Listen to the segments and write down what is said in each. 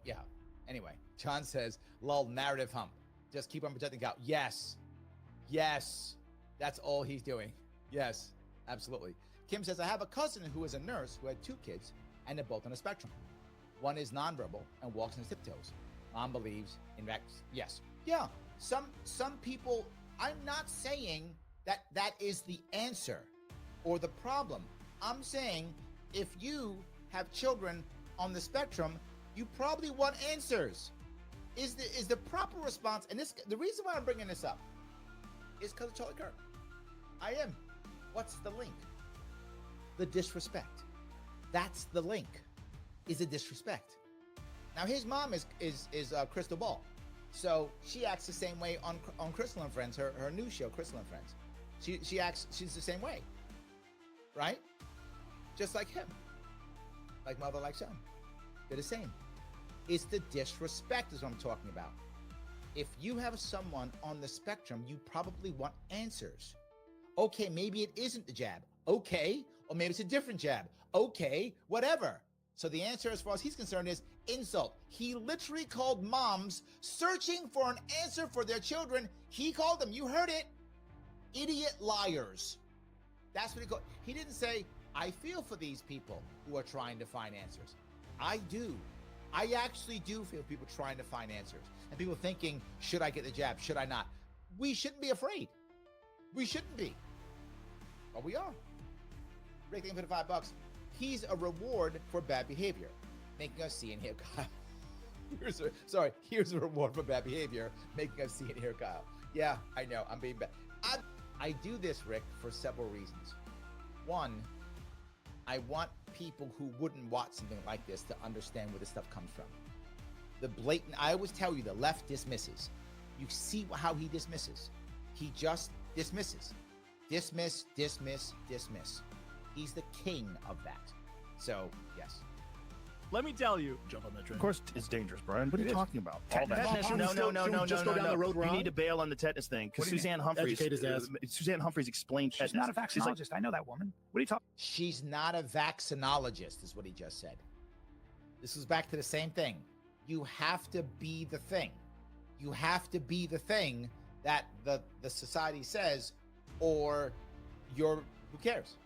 Yeah. Anyway, John says, lol, narrative hump. Just keep on protecting Kyle. Yes. Yes. That's all he's doing. Yes, absolutely. Kim says, I have a cousin who is a nurse who had 2 kids, and they're both on a spectrum. One is nonverbal and walks on his tiptoes. Mom believes in vax. Yes. Yeah. Some people, I'm not saying that is the answer or the problem. I'm saying if you have children on the spectrum, you probably want answers. Is the proper response, and the reason why I'm bringing this up is because of Charlie Kirk. I am. What's the link? The disrespect. That's the link. Is a disrespect. Now his mom is Crystal Ball, so she acts the same way on Crystal and Friends, her new show, Crystal and Friends. She's the same way, right? Just like him, like mother, like son. They're the same. It's the disrespect is what I'm talking about. If you have someone on the spectrum, you probably want answers. Okay, maybe it isn't the jab. Okay, or maybe it's a different jab. Okay, whatever. So the answer, as far as he's concerned, is insult. He literally called moms searching for an answer for their children. He called them, you heard it, idiot liars. That's what he called. He didn't say, I feel for these people who are trying to find answers. I do. I actually do feel people trying to find answers. And people thinking, should I get the jab? Should I not? We shouldn't be afraid. We shouldn't be. But we are. Rick, thank you for the $5. He's a reward for bad behavior. Making us see and hear Kyle. Here's a reward for bad behavior. Making us see and hear Kyle. Yeah, I know. I'm being bad. I do this, Rick, for several reasons. One, I want people who wouldn't watch something like this to understand where this stuff comes from. The blatant, I always tell you, the left dismisses. You see how he dismisses. He just dismisses. Dismiss, dismiss, dismiss. He's the king of that. So, yes. Let me tell you. Jump on that train. Of course, it's dangerous, Brian. What are you talking about? Tetanus? No. Just go down the road You wrong? need to bail on the tetanus thing because Suzanne Humphreys. Educate his ass. Suzanne Humphreys explained tetanus. She's not a vaccinologist. I know that woman. What are you talking? She's not a vaccinologist, is what he just said. This is back to the same thing. You have to be the thing. You have to be the thing that the society says, or who cares?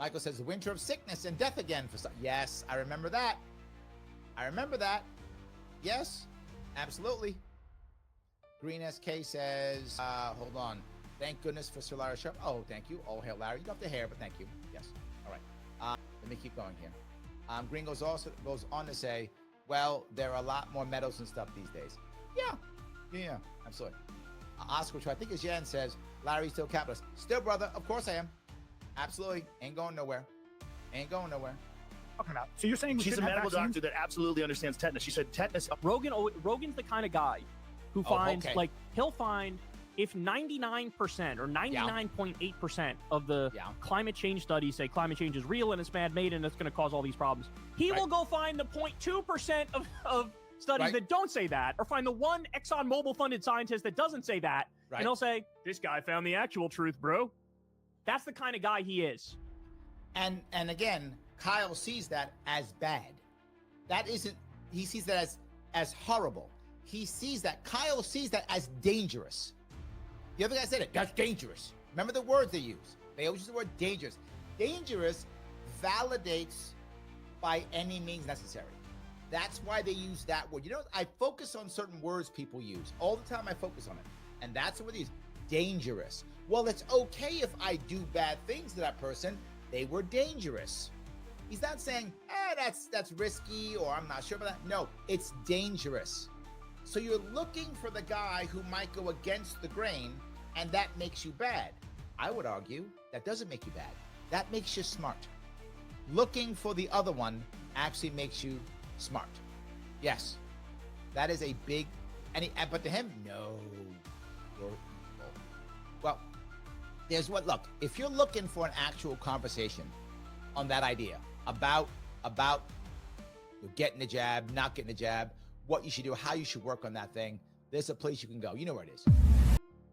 Michael says, the winter of sickness and death again for some. Yes, I remember that. I remember that. Yes, absolutely. Green SK says, hold on. Thank goodness for Sir Larry Sharpe. Oh, thank you. Oh, hail Larry. You got the hair, but thank you. Yes. All right. Let me keep going here. Green goes on to say, well, there are a lot more medals and stuff these days. Yeah, absolutely. Oscar, which I think is Yen, says, Larry's still capitalist. Still, brother, of course I am. Absolutely. Ain't going nowhere. Ain't going nowhere. About? So you're saying she's a medical doctor that absolutely understands tetanus. She said tetanus. Rogan's the kind of guy who finds, like, he'll find if 99% or 99.8% of the climate change studies say climate change is real and it's man-made and it's going to cause all these problems, he will go find the 0.2% of studies that don't say that, or find the one ExxonMobil funded scientist that doesn't say that, and he'll say, this guy found the actual truth, bro. That's the kind of guy he is. And again, Kyle sees that as bad. That isn't, he sees that as horrible. He sees that, Kyle sees that as dangerous. The other guy said it, that's dangerous. Remember the words they use. They always use the word dangerous. Dangerous validates by any means necessary. That's why they use that word. You know, I focus on certain words people use. All the time I focus on it. And that's what they use. Dangerous. Well, it's okay if I do bad things to that person. They were dangerous. He's not saying, that's risky, or I'm not sure about that. No, it's dangerous. So you're looking for the guy who might go against the grain, and that makes you bad. I would argue that doesn't make you bad. That makes you smart. Looking for the other one actually makes you smart. Yes, that is a big, but to him, no, you're evil. Well, there's what, look, if you're looking for an actual conversation on that idea about getting the jab, not getting the jab, what you should do, how you should work on that thing, there's a place you can go. You know where it is.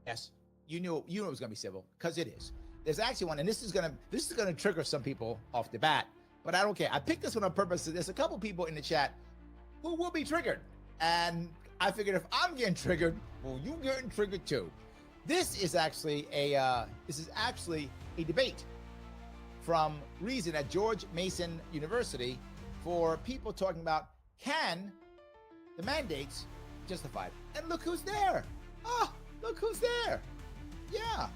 Yes, you knew it was going to be civil, because it is. There's actually one, and this is gonna trigger some people off the bat, but I don't care. I picked this one on purpose. There's a couple people in the chat who will be triggered. And I figured if I'm getting triggered, well, you getting triggered too. This is actually a debate from Reason at George Mason University for people talking about, can the mandates be justified? And look who's there. Oh, look who's there. Yeah.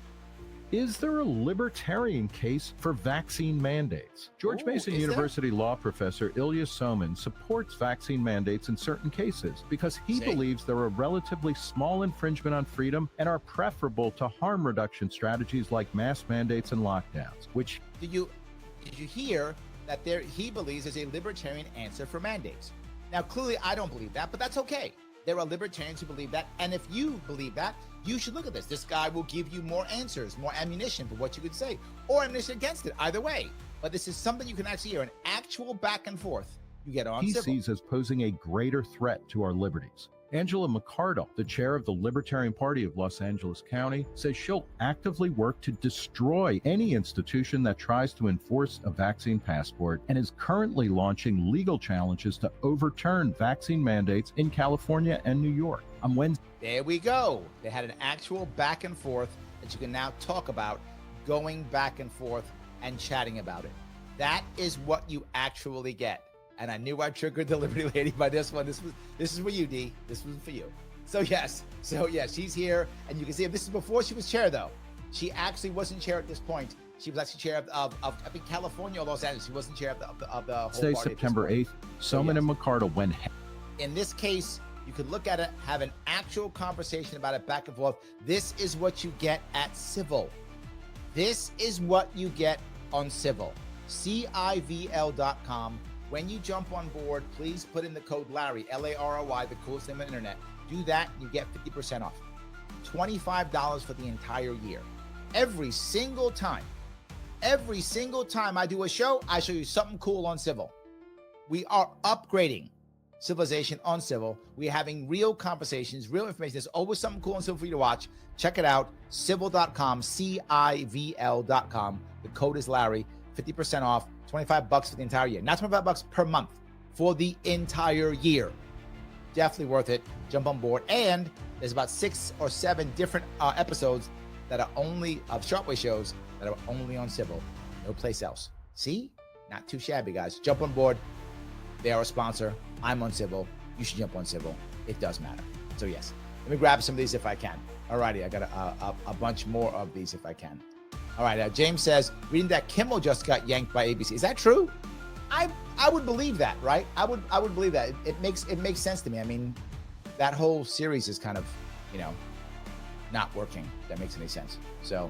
Is there a libertarian case for vaccine mandates? George Mason University law professor Ilya Somin supports vaccine mandates in certain cases because he believes they're a relatively small infringement on freedom and are preferable to harm reduction strategies like mass mandates and lockdowns, which... Did you hear that he believes there's a libertarian answer for mandates? Now, clearly, I don't believe that, but that's okay. There are libertarians who believe that, and if you believe that, you should look at this. This guy will give you more answers, more ammunition for what you could say, or ammunition against it, either way. But this is something you can actually hear, an actual back and forth you get on he CiVL. Sees as posing a greater threat to our liberties. Angela McCardle, the chair of the Libertarian Party of Los Angeles County, says she'll actively work to destroy any institution that tries to enforce a vaccine passport and is currently launching legal challenges to overturn vaccine mandates in California and New York. On Wednesday, there we go. They had an actual back and forth that you can now talk about, going back and forth and chatting about it. That is what you actually get. And I knew I triggered the Liberty Lady by this one. This is for you, D. This was for you. So yes, she's here, and you can see this is before she was chair, though. She actually wasn't chair at this point. She was actually chair of I think California or Los Angeles. She wasn't chair of the whole party. September 8th, Somin and McCardle went. In this case, you could look at it, have an actual conversation about it back and forth. This is what you get at CiVL. This is what you get on CiVL. CiVL.com. When you jump on board, please put in the code Larry, L-A-R-R-Y, the coolest name on the internet. Do that, you get 50% off. $25 for the entire year. Every single time I do a show, I show you something cool on CiVL. We are upgrading civilization on CiVL. We're having real conversations, real information. There's always something cool on CiVL for you to watch. Check it out, CiVL.com, CiVL.com. The code is Larry, 50% off. $25 for the entire year, not $25 per month, for the entire year. Definitely worth it. Jump on board. And there's about 6 or 7 different episodes that are only of Sharpe Way shows that are only on CiVL, no place else. See, not too shabby, guys. Jump on board. They are a sponsor. I'm on CiVL. You should jump on CiVL. It does matter. So yes, let me grab some of these if I can. Alrighty, I got a bunch more of these if I can. All right, James says, reading that Kimmel just got yanked by ABC. Is that true? I would believe that, right? I would believe that. It makes sense to me. I mean, that whole series is kind of, not working. If that makes any sense. So